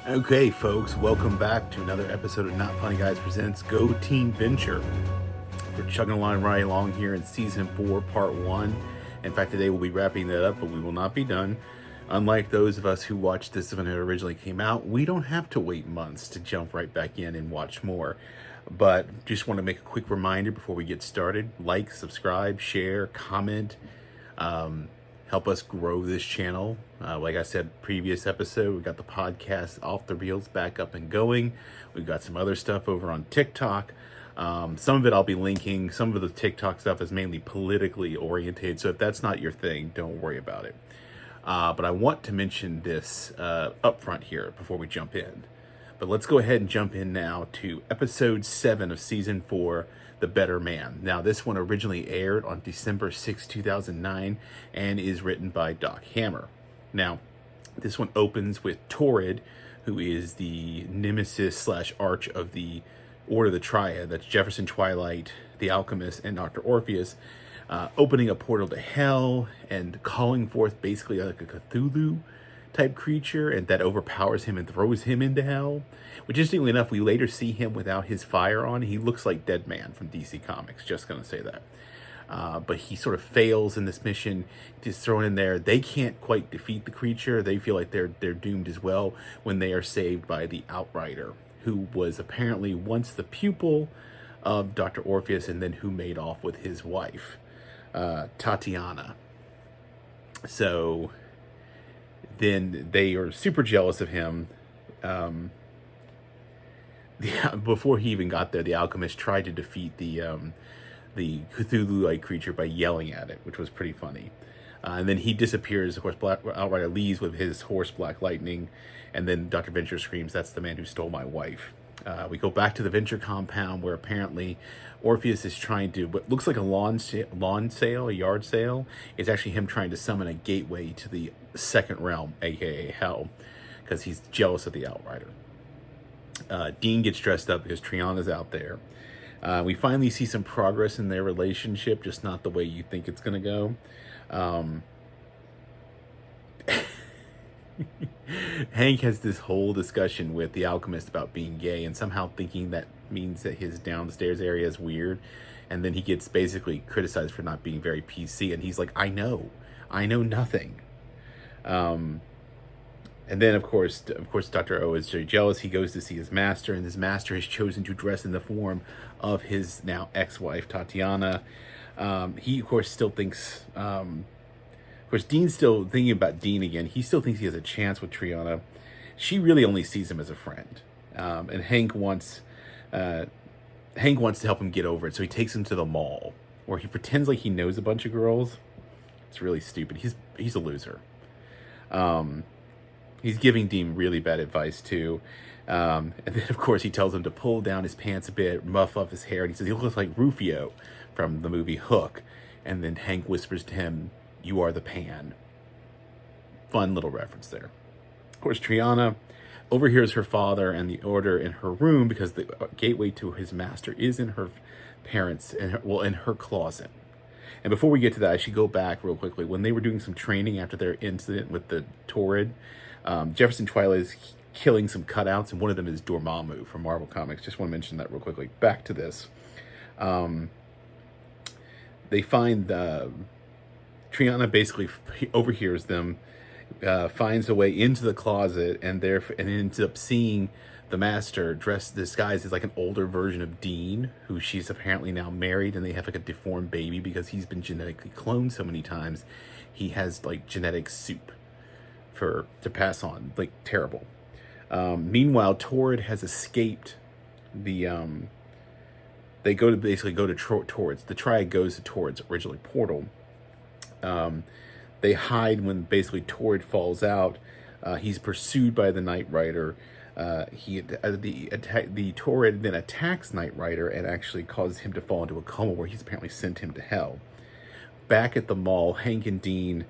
Okay, folks, welcome back to another episode of Not Funny Guys Presents Go Teen Venture. We're chugging along right along here in Season 4, Part 1. In fact, today we'll be wrapping that up, but we will not be done. Unlike those of us who watched this when it originally came out, we don't have to wait months to jump right back in and watch more. But just want to make a quick reminder before we get started. Like, subscribe, share, comment. Help us grow this channel. Like I said, previous episode, we got the podcast Off the Reels back up and going. We've got some other stuff over on TikTok. Some of it I'll be linking. Some of the TikTok stuff is mainly politically oriented. So if that's not your thing, don't worry about it. But I want to mention this up front here before we jump in. But let's go ahead and jump in now to episode 7 of season 4, The Better Man. Now, this one originally aired on December 6, 2009, and is written by Doc Hammer. Now, this one opens with Torrid, who is the nemesis slash arch of the Order of the Triad. That's Jefferson Twilight, the Alchemist, and Dr. Orpheus, opening a portal to hell and calling forth basically like a Cthulhu type creature, and that overpowers him and throws him into hell. Which, interestingly enough, we later see him without his fire on. He looks like Dead Man from DC Comics, just gonna say that. But he sort of fails in this mission. Just thrown in there. They can't quite defeat the creature. They feel like they're doomed as well when they are saved by the Outrider, who was apparently once the pupil of Dr. Orpheus and then who made off with his wife, Tatiana. So then they are super jealous of him. Before he even got there, the alchemist tried to defeat the Cthulhu-like creature by yelling at it, which was pretty funny. And then he disappears. Of course, Outrider leaves with his horse, Black Lightning, and then Dr. Venture screams, "That's the man who stole my wife." We go back to the Venture compound where apparently Orpheus is trying to, what looks like a lawn sale, a yard sale. It's actually him trying to summon a gateway to the second realm, aka hell, because he's jealous of the Outrider. Dean gets dressed up because Triana's out there. We finally see some progress in their relationship, just not the way you think it's going to go. Hank has this whole discussion with the alchemist about being gay and somehow thinking that means that his downstairs area is weird. And then he gets basically criticized for not being very PC. And he's like, I know nothing. And then, of course, Dr. O is very jealous. He goes to see his master, and his master has chosen to dress in the form of his now ex-wife, Tatiana. He, of course, still thinks... Of course, Dean's still thinking about Dean again. He still thinks he has a chance with Triana. She really only sees him as a friend. And Hank wants to help him get over it. So he takes him to the mall, where he pretends like he knows a bunch of girls. It's really stupid. He's a loser. He's giving Dean really bad advice, too. And then, of course, he tells him to pull down his pants a bit, muff up his hair. And he says he looks like Rufio from the movie Hook. And then Hank whispers to him, "You are the pan." Fun little reference there. Of course, Triana overhears her father and the order in her room because the gateway to his master is in her parents' in her closet. And before we get to that, I should go back real quickly. When they were doing some training after their incident with the Torrid, Jefferson Twilight is killing some cutouts, and one of them is Dormammu from Marvel Comics. Just want to mention that real quickly. Back to this. They find Triana basically overhears them, finds a way into the closet, and ends up seeing the master disguised as like an older version of Dean, who she's apparently now married, and they have like a deformed baby because he's been genetically cloned so many times. He has like genetic soup to pass on, like terrible. Meanwhile, Torrid has escaped the. They go to Torrid's. The Triad goes to Torrid's originally portal. They hide when basically Torrid falls out. He's pursued by the Knight Rider. The Torrid then attacks Knight Rider and actually causes him to fall into a coma where he's apparently sent him to hell. Back at the mall, Hank and Dean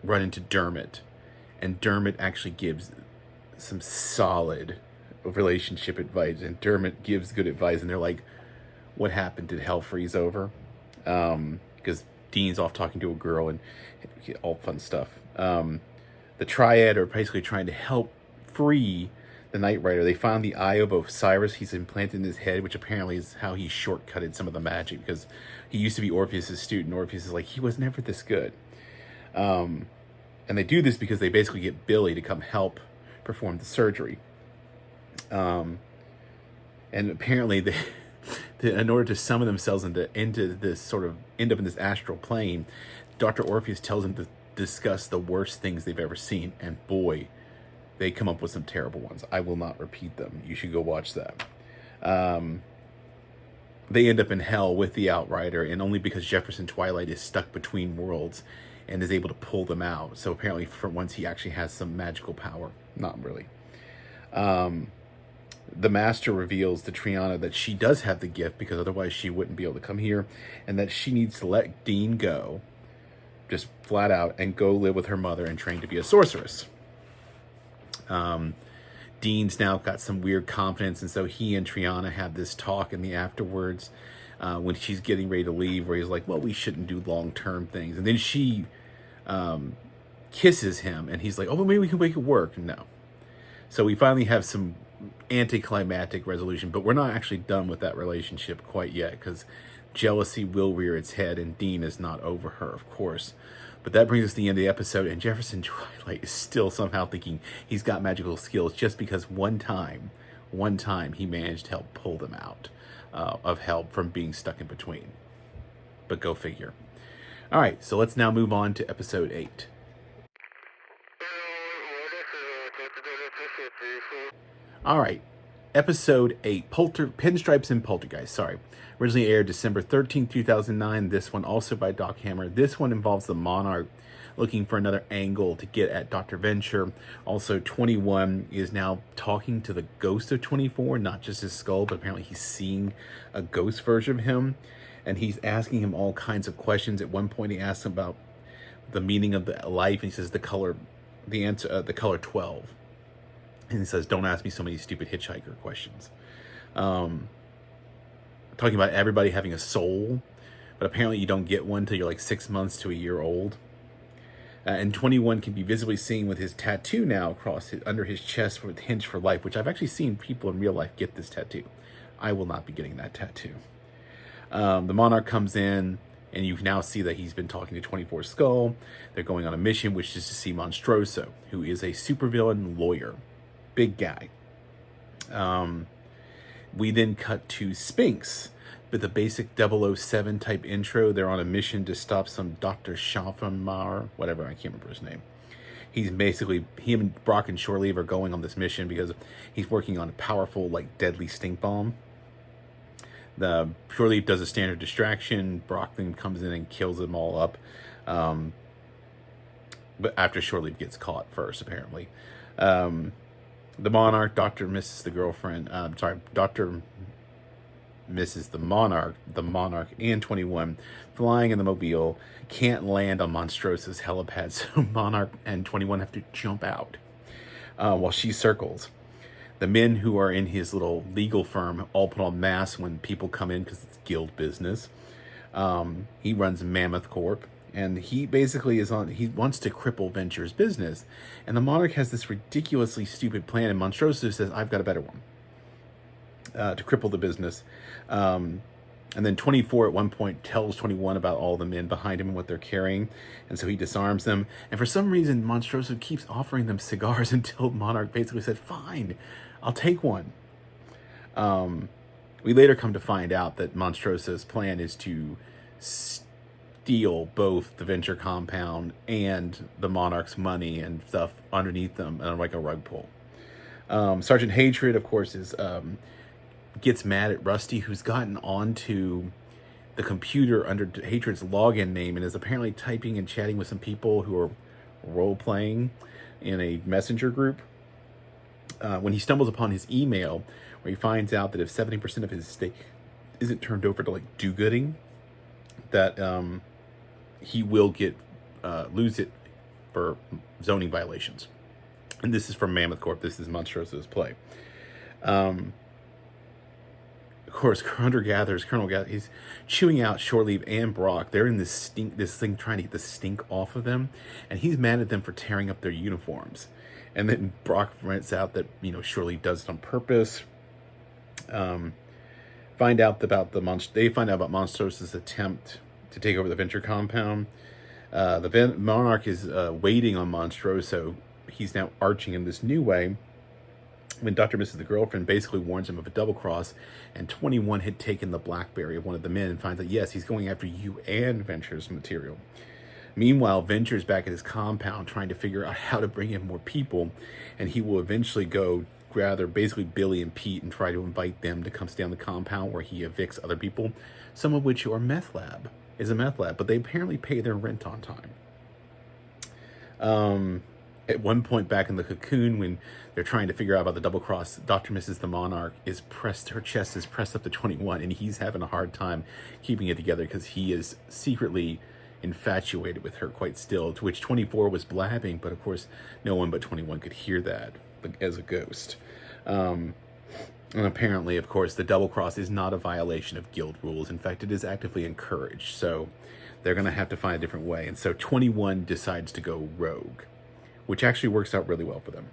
run into Dermot, and Dermot actually gives some solid relationship advice, and Dermot gives good advice, and they're like, "What happened? Did hell freeze over?" Because Dean's off talking to a girl and all fun stuff. The Triad are basically trying to help free the Knight Rider. They found the Eye of Osiris he's implanted in his head, which apparently is how he shortcutted some of the magic, because he used to be Orpheus's student. Orpheus is like, he was never this good. And they do this because they basically get Billy to come help perform the surgery. And apparently they in order to summon themselves into this sort of end up in this astral plane, Dr. Orpheus tells them to discuss the worst things they've ever seen, and boy, they come up with some terrible ones. I will not repeat them. You should go watch that. They end up in hell with the Outrider, and only because Jefferson Twilight is stuck between worlds and is able to pull them out. So apparently for once he actually has some magical power. Not really. The Master reveals to Triana that she does have the gift, because otherwise she wouldn't be able to come here, and that she needs to let Dean go, just flat out, and go live with her mother and train to be a sorceress. Dean's now got some weird confidence, and so he and Triana have this talk in the afterwards when she's getting ready to leave, where he's like, well, we shouldn't do long-term things. And then she kisses him, and he's like, oh, well, maybe we can make it work. No. So we finally have some anticlimactic resolution, but we're not actually done with that relationship quite yet, because jealousy will rear its head, and Dean is not over her, of course. But that brings us to the end of the episode, and Jefferson Twilight is still somehow thinking he's got magical skills just because one time he managed to help pull them out of help from being stuck in between. But go figure. All right, so let's now move on to episode 8. All right, episode 8, Pinstripes and Poltergeists, originally aired December 13th, 2009. This one also by Doc Hammer. This one involves the Monarch looking for another angle to get at Dr. Venture. Also, 21 is now talking to the ghost of 24, not just his skull, but apparently he's seeing a ghost version of him, and he's asking him all kinds of questions. At one point, he asks him about the meaning of the life, and he says the color 12. And he says, don't ask me so many stupid hitchhiker questions. Talking about everybody having a soul, but apparently you don't get one until you're like 6 months to a year old. And 21 can be visibly seen with his tattoo now under his chest with Hinge for Life, which I've actually seen people in real life get this tattoo. I will not be getting that tattoo. The Monarch comes in, and you now see that he's been talking to 24 Skull. They're going on a mission, which is to see Monstroso, who is a supervillain lawyer. Big guy. We then cut to Sphinx with a basic 007 type intro. They're on a mission to stop some Dr. Schaffenmauer, whatever, I can't remember his name. He's basically, him and Brock and Shore Leave are going on this mission because he's working on a powerful, like, deadly stink bomb. The Shore Leave does a standard distraction. Brock then comes in and kills them all up. But after Shore Leave gets caught first, apparently. The Monarch, Dr. Mrs. the girlfriend, Dr. Mrs. the Monarch, and 21 flying in the mobile can't land on Monstrosa's helipad, so Monarch and 21 have to jump out while she circles. The men who are in his little legal firm all put on masks when people come in because it's guild business. He runs Mammoth Corp. And he basically he wants to cripple Venture's business. And the Monarch has this ridiculously stupid plan, and Monstroso says, I've got a better one to cripple the business. And then 24 at one point tells 21 about all the men behind him and what they're carrying. And so he disarms them. And for some reason, Monstroso keeps offering them cigars until Monarch basically said, fine, I'll take one. We later come to find out that Monstroso's plan is to steal both the Venture compound and the Monarch's money and stuff underneath them, like a rug pull. Sergeant Hatred, of course, gets mad at Rusty, who's gotten onto the computer under Hatred's login name and is apparently typing and chatting with some people who are role-playing in a messenger group. When he stumbles upon his email, where he finds out that if 70% of his stake isn't turned over to, like, do-gooding, that he will lose it for zoning violations. And this is from Mammoth Corp. This is Monstroso's play. Of course, Colonel Gathers, he's chewing out Shore Leave and Brock. They're in this thing trying to get the stink off of them, and he's mad at them for tearing up their uniforms. And then Brock rents out that, Shore Leave does it on purpose. They find out about Monstrosa's attempt to take over the Venture compound. The Monarch is waiting on Monstroso. He's now arching in this new way. When Dr. Mrs. the girlfriend basically warns him of a double cross, and 21 had taken the BlackBerry of one of the men and finds out, yes, he's going after you and Venture's material. Meanwhile, Venture's back at his compound trying to figure out how to bring in more people, and he will eventually go gather basically Billy and Pete and try to invite them to come stay on the compound where he evicts other people, some of which are a meth lab, but they apparently pay their rent on time. At one point back in the cocoon, when they're trying to figure out about the double cross, Dr. Mrs. the Monarch her chest is pressed up to 21, and he's having a hard time keeping it together because he is secretly infatuated with her quite still, to which 24 was blabbing, but of course no one but 21 could hear that as a ghost. And apparently, of course, the double cross is not a violation of guild rules. In fact, it is actively encouraged, so they're going to have to find a different way. And so 21 decides to go rogue, which actually works out really well for them.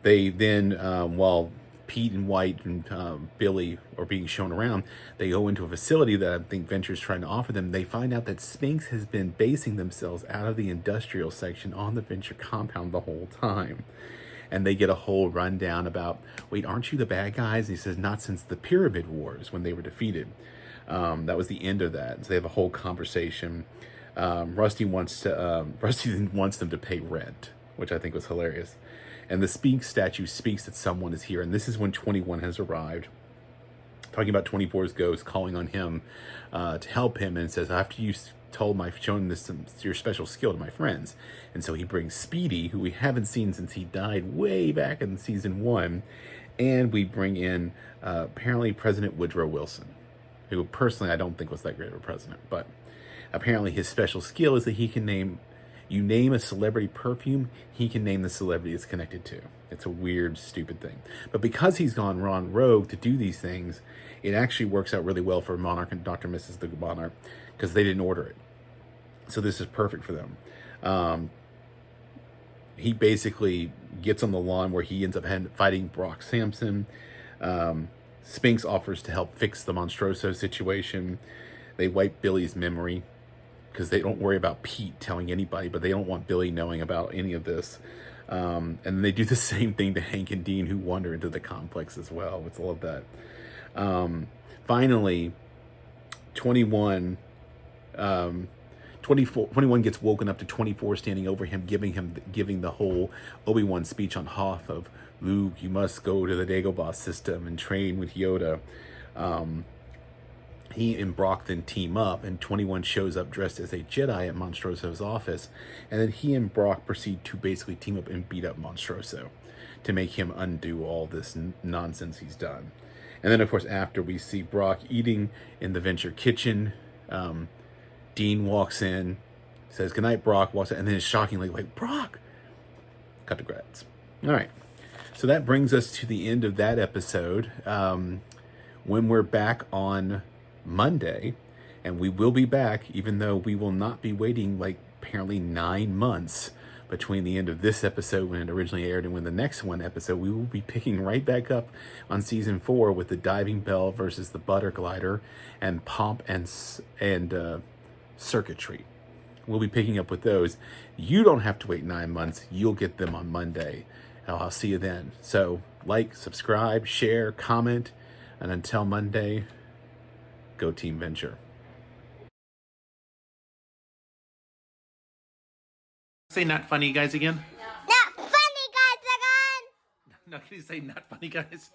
They then, while Pete and White and Billy are being shown around, they go into a facility that I think Venture's trying to offer them. They find out that Sphinx has been basing themselves out of the industrial section on the Venture compound the whole time. And they get a whole rundown about, wait, aren't you the bad guys? And he says, not since the Pyramid Wars when they were defeated. That was the end of that. So they have a whole conversation. Rusty wants them to pay rent, which I think was hilarious. And the Sphinx statue speaks that someone is here, and this is when 21 has arrived, talking about 24's ghost, calling on him to help him, and says, after you shown your special skill to my friends. And so he brings Speedy, who we haven't seen since he died way back in season 1, and we bring in apparently President Woodrow Wilson, who personally I don't think was that great of a president, but apparently his special skill is that he can name a celebrity perfume, he can name the celebrity it's connected to. It's a weird, stupid thing. But because he's gone rogue to do these things, it actually works out really well for Monarch and Dr. Mrs. the Monarch, because they didn't order it. So this is perfect for them. He basically gets on the lawn where he ends up fighting Brock Sampson. Sphinx offers to help fix the Monstroso situation. They wipe Billy's memory, because they don't worry about Pete telling anybody, but they don't want Billy knowing about any of this. And they do the same thing to Hank and Dean, who wander into the complex as well. I love that. Finally, 21 gets woken up to 24 standing over him, giving the whole Obi-Wan speech on Hoth of, Luke, you must go to the Dagobah system and train with Yoda. He and Brock then team up, and 21 shows up dressed as a Jedi at Monstroso's office, and then he and Brock proceed to basically team up and beat up Monstroso to make him undo all this nonsense he's done. And then, of course, after we see Brock eating in the Venture kitchen, Dean walks in, says, "Goodnight, Brock," walks in, and then is shockingly like, "Brock!" Cut to credits. All right. So that brings us to the end of that episode. When we're back on Monday, and we will be back, even though we will not be waiting like apparently 9 months between the end of this episode when it originally aired and when the next episode, we will be picking right back up on season 4 with the Diving Bell versus the Butter Glider and Pomp and Circuitry. We'll be picking up with those. You don't have to wait 9 months. You'll get them on Monday. I'll see you then. So like, subscribe, share, comment, and until Monday, go Team Venture. Say not funny guys again. Not funny guys again. No, can you say not funny guys?